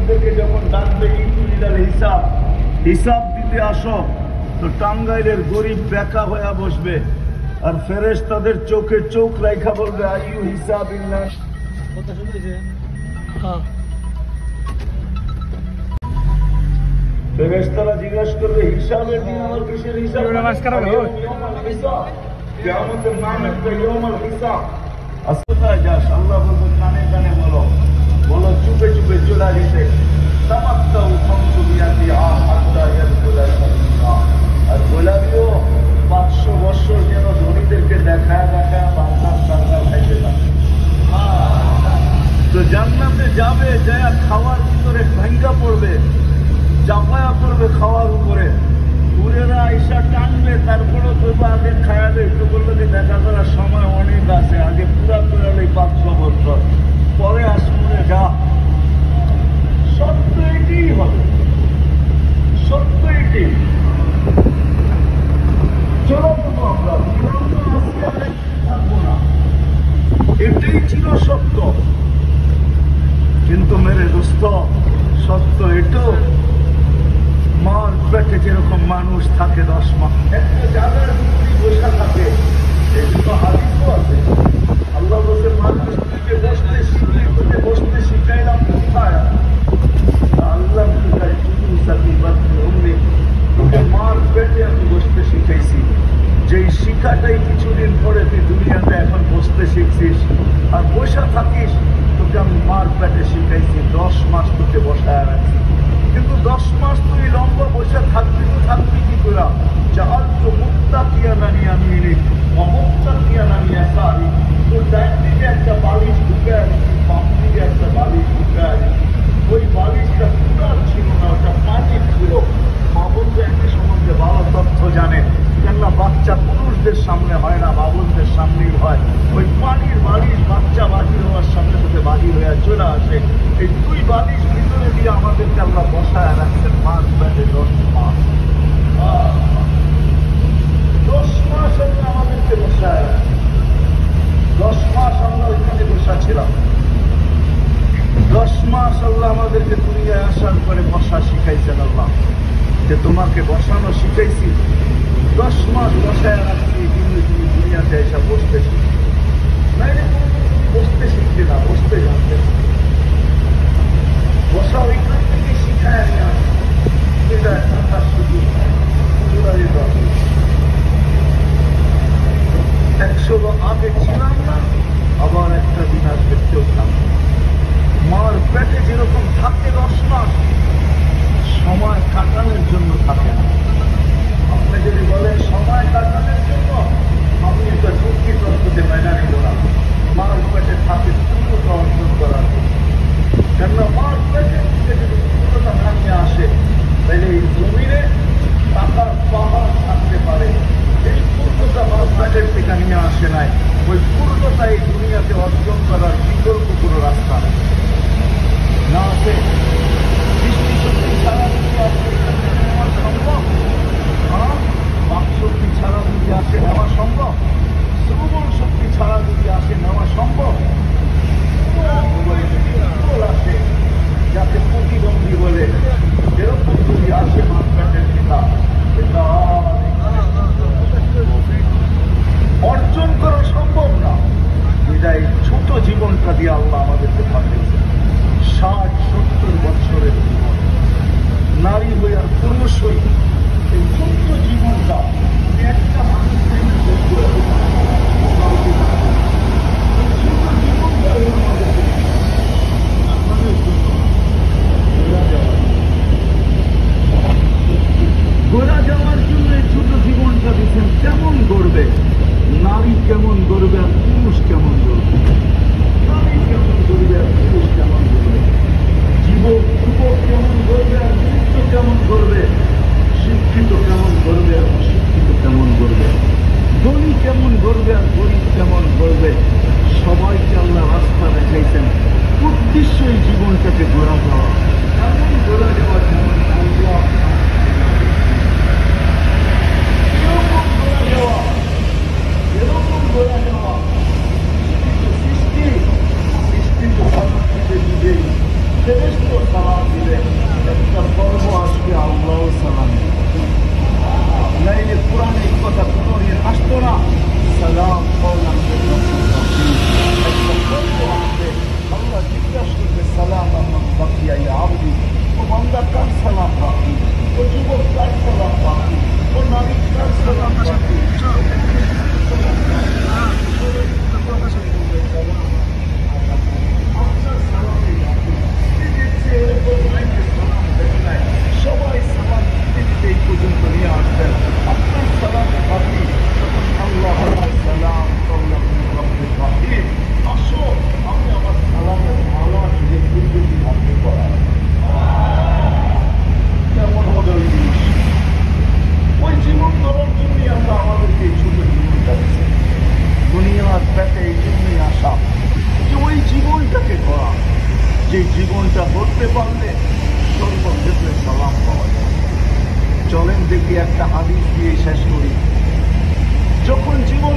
তোমাদেরকে যখন ডাকবে ইতুলিলাল হিসাব, হিসাব দিতে আসো, তো টাঙ্গাইলের গরিব বেকা হয়ে বসবে আর ফেরেশতাদের চোখে চোখ রাখা বলবে আইয়ু হিসাব ইল্লা। কথা শুনতেছে? হ্যাঁ। ফেরেশতারা জিজ্ঞাসা করবে হিসাবের দিন আমার কিসের হিসাব? কিয়ামতের নাম একটা ইয়াউমুল হিসাব। কোথায় যাস? আল্লাহ বলবে কানে কানে বলো, বলো চুপে চুপে চলে যেতে। তামাত্তাউ খামসুমিয়াতি আম হাত্তা ইয়াদখুলাল জান্নাহ। আর গোলাপিও 500 বছর যেন ধনীদেরকে দেখায় দেখায় বান্দার টাকা খাইতে থাকে। তো জান্নাতে যাবে, যায় খাওয়ার ভিতরে ভাঙ্গা পড়বে, চাপায়া পড়বে খাওয়ার উপরে, ঘুরেরা আইসা টানবে, তারপরেও করবো আগে খায়া দেয়। তো বললো যে দেখা করার সময় অনেক আছে, আগে পুরা করে 500 বছর পরে আসলে যা। সত্য এটাই হবে, সত্য এটাই। চলো তো আমরা থাকবো না, এটাই ছিল সত্য। কিন্তু মেরে দোস্ত, সত্য এটাও মার পেটে যেরকম মানুষ থাকে 10 মাস একটা জায়গায় বসে থাকে, এগুলো হাদিসও আছে। আল্লাহ বলছে মানুষ থেকে বসতে শিখাইলাম কোথায়? আল্লাহ তোকে মার পেটে আমি বসতে শিখাইছি। যেই শিখাটাই কিছুদিন পরে তুই দুনিয়াতে এখন বসতে শিখছিস আর বসে থাকিস, তোকে আমি মার পেটে শিখাইছি। 10 মাস তোকে বসায় রাখছি, কিন্তু 10 মাস তুই লম্বা বসে থাকবি তো থাকবি কি করে? জাহাল তো মুক্তা কিয়া নামিয়া মিনি অমুক্তা কিয়া নামিয়া সারি। তোর ডান দিকে একটা বালিশ ঢুকায় দিচ্ছি, বাম দিকে একটা বালিশ ঢুকায় দিচ্ছি। ওই বালিশটা পুরার ছিল না, ওটা পানির ছিল। বাবুলদের একটি সম্বন্ধে ভালো তথ্য জানে, কেননা বাচ্চা পুরুষদের সামনে হয় না, বাবুলদের সামনেই হয়। ওই পানির বালিশ বাচ্চা বাজির হওয়ার সামনে সাথে বাজির হয়ে চলে আসে। এই 2 বালিশ ভিতরে দিয়ে আমাদেরকে আল্লাহ বসায় রাখছেন মাস পেটে 10 মাস। 10 মাস আল্লাহ আমাদেরকে বসায় রাখছেন। 10 মাস আমরা ওইখানে বসা ছিলাম। 10 মাস আল্লাহ আমাদেরকে দুনিয়ায় আসার পরে বসা শিখাইছেন। আল্লাহ যে তোমাকে বসানো শিখাইছি, 10 মাস বসায় রাখছি, কিন্তু তুমি দুনিয়াতে এসে বসতে শিখছি। নাইলে বসতে শিখতে না, বসতে জানতে। বসা ওইখান থেকে শিখায় নিয়ে আসছে, এটা থাকার সুযোগ চূড়াই দরকার। 100 আগে ছিলাম না, আবার একটা দিন আসবে কেউ থাকবে। মার পেটে যেরকম থাকে 10 মাস, সময় কাটানোর জন্য থাকে না। আপনি যদি বলেন সময় কাটানোর জন্য, আমি এটা যুক্তি তত্ত্বতে মেনে নিব না। মার পেটে থাকে পূর্ণতা অর্জন করার জন্য। কেননা মার পেটে থেকে যদি পূর্ণতা নামিয়ে আসে, তাহলে এই জমিনে টাকার পাহাড় থাকতে পারে। এই পূর্ণতা মার পেটের থেকে নিয়ে আসে নাই, ওই পূর্ণতা এই দুনিয়াতে অর্জন করার বিকল্প কোনো রাস্তা নেই। না আছে সৃষ্টি শক্তি ছাড়া যদি আসে নেওয়া সম্ভব? হ্যাঁ, বাক শক্তি ছাড়া যদি আসে নেওয়া সম্ভব? শ্রবণ শক্তি ছাড়া যদি আসে নেওয়া সম্ভব? আসে যাকে প্রতিবন্ধী বলে, এরকম যদি আসে মানকাটের পিতা, এটা অর্জন করা সম্ভব না। বিদায় ছোট জীবনটা দিয়ে আল্লাহ আমাদেরকে পাঠিয়েছে। 60-70 বছরের জীবন, নারী হই আর পুরুষ হই, এই ছোট্ট জীবনটা একটা মানুষের গোড়া যাওয়ার জন্য ছোট জীবনটা দিচ্ছেন। কেমন গড়বে নারী, কেমন গড়বে আর পুরুষ কেমন গড়বে? নারী কেমন গড়বে আর পুরুষ কেমন গড়বে? যুবক কেমন গড়বে আর শিক্ষিত কেমন গড়বে? শিক্ষিত কেমন গড়বে আর অশিক্ষিত কেমন গড়বে? ধনী কেমন গড়বে আর গরিব কেমন গড়বে? সবাইকে আল্লাহ রাস্তা দেখাইছেন। উদ্দেশ্য এই জীবনটাকে গড়া যাওয়া, এমন গড়া যাওয়া যেমন এরকম গড়া যাওয়া। সৃষ্টি তো সব কিছু নিজেই শ্রেষ্ঠ সারা নাইলে কোরআনে এই কথা কোনোদিন আসতো না। সালাম কওলাম মির রাব্বির রহিম। একটা গল্প আসবে, আল্লাহ জিজ্ঞাসা করবে সালাম আমান বাকিয়া ইয়া আবদি, ও বান্দা কার সালাম বাকি, ও যুবক কার সালাম বাকি, ও নারী কার সালাম বাকি। সবাই সালাম দিতে এই পর্যন্ত নিয়ে আসবেন, আপনার সালাম বাকি। তখন আল্লাহ সালাম কওলাম মির রাব্বির রহিম, আসো আমি আমার সালামের মালা নিজের দুর্গতি হাতে করা। কেমন হবে ওই জিনিস? ওই জীবন করার জন্যই আমরা আমাদেরকে এই ছোট জীবনটা দিচ্ছি। দুনিয়ার পেটে এই জন্যই আসা যে ওই জীবনটাকে করা, যে জীবনটা করতে পারলে সর্বক্ষেত্রে সালাম পাওয়া যায়। চলেন দেখি একটা হাদিস দিয়ে শেষ করি। যখন জীবন